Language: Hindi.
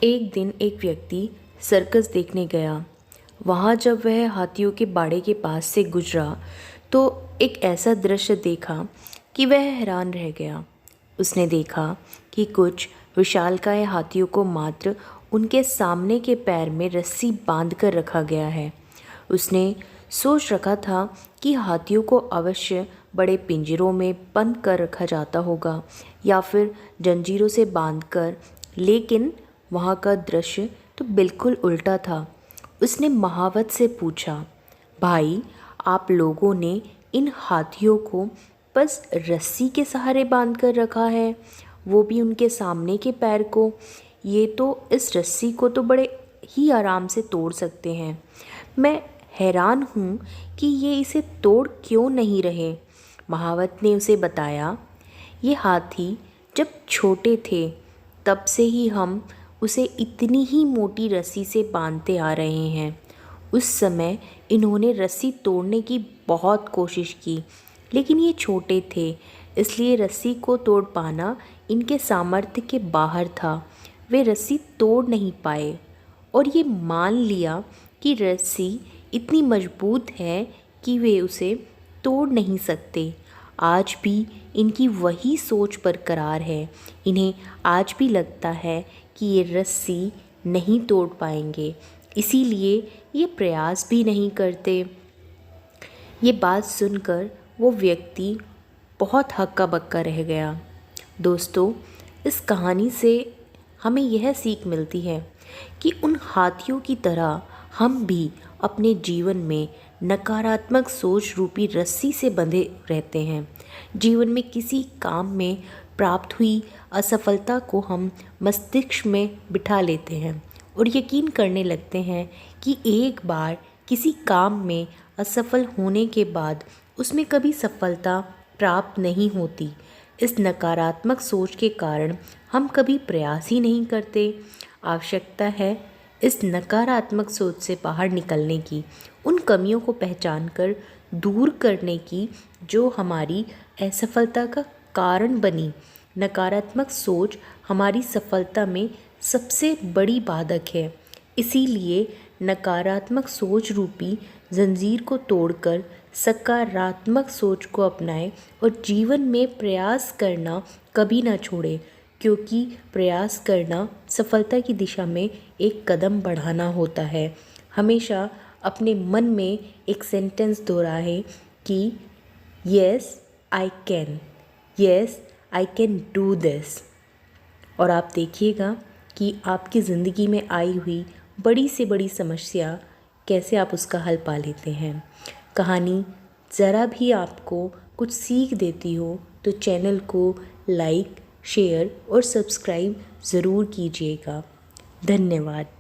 एक दिन एक व्यक्ति सर्कस देखने गया। वहाँ जब वह हाथियों के बाड़े के पास से गुजरा तो एक ऐसा दृश्य देखा कि वह हैरान रह गया। उसने देखा कि कुछ विशालकाय हाथियों को मात्र उनके सामने के पैर में रस्सी बांध कर रखा गया है। उसने सोच रखा था कि हाथियों को अवश्य बड़े पिंजरों में बंद कर रखा जाता होगा या फिर जंजीरों से बांधकर, लेकिन वहाँ का दृश्य तो बिल्कुल उल्टा था। उसने महावत से पूछा, भाई, आप लोगों ने इन हाथियों को बस रस्सी के सहारे बांध कर रखा है, वो भी उनके सामने के पैर को। ये तो इस रस्सी को तो बड़े ही आराम से तोड़ सकते हैं। मैं हैरान हूँ कि ये इसे तोड़ क्यों नहीं रहे। महावत ने उसे बताया, ये हाथी जब छोटे थे तब से ही हम उसे इतनी ही मोटी रस्सी से बांधते आ रहे हैं। उस समय इन्होंने रस्सी तोड़ने की बहुत कोशिश की, लेकिन ये छोटे थे, इसलिए रस्सी को तोड़ पाना इनके सामर्थ्य के बाहर था। वे रस्सी तोड़ नहीं पाए और ये मान लिया कि रस्सी इतनी मजबूत है कि वे उसे तोड़ नहीं सकते। आज भी इनकी वही सोच बरकरार है। इन्हें आज भी लगता है कि ये रस्सी नहीं तोड़ पाएंगे, इसीलिए ये प्रयास भी नहीं करते। ये बात सुनकर वो व्यक्ति बहुत हक्का बक्का रह गया। दोस्तों, इस कहानी से हमें यह सीख मिलती है कि उन हाथियों की तरह हम भी अपने जीवन में नकारात्मक सोच रूपी रस्सी से बंधे रहते हैं। जीवन में किसी काम में प्राप्त हुई असफलता को हम मस्तिष्क में बिठा लेते हैं और यकीन करने लगते हैं कि एक बार किसी काम में असफल होने के बाद उसमें कभी सफलता प्राप्त नहीं होती। इस नकारात्मक सोच के कारण हम कभी प्रयास ही नहीं करते। आवश्यकता है इस नकारात्मक सोच से बाहर निकलने की, उन कमियों को पहचानकर दूर करने की जो हमारी असफलता का कारण बनी। नकारात्मक सोच हमारी सफलता में सबसे बड़ी बाधक है। इसीलिए नकारात्मक सोच रूपी जंजीर को तोड़कर सकारात्मक सोच को अपनाएं और जीवन में प्रयास करना कभी ना छोड़ें, क्योंकि प्रयास करना सफलता की दिशा में एक कदम बढ़ाना होता है। हमेशा अपने मन में एक सेंटेंस दोहराएं कि yes I can, yes I can do this. और आप देखिएगा कि आपकी ज़िंदगी में आई हुई बड़ी से बड़ी समस्या कैसे आप उसका हल पा लेते हैं। कहानी ज़रा भी आपको कुछ सीख देती हो तो चैनल को लाइक, शेयर और सब्सक्राइब ज़रूर कीजिएगा। धन्यवाद।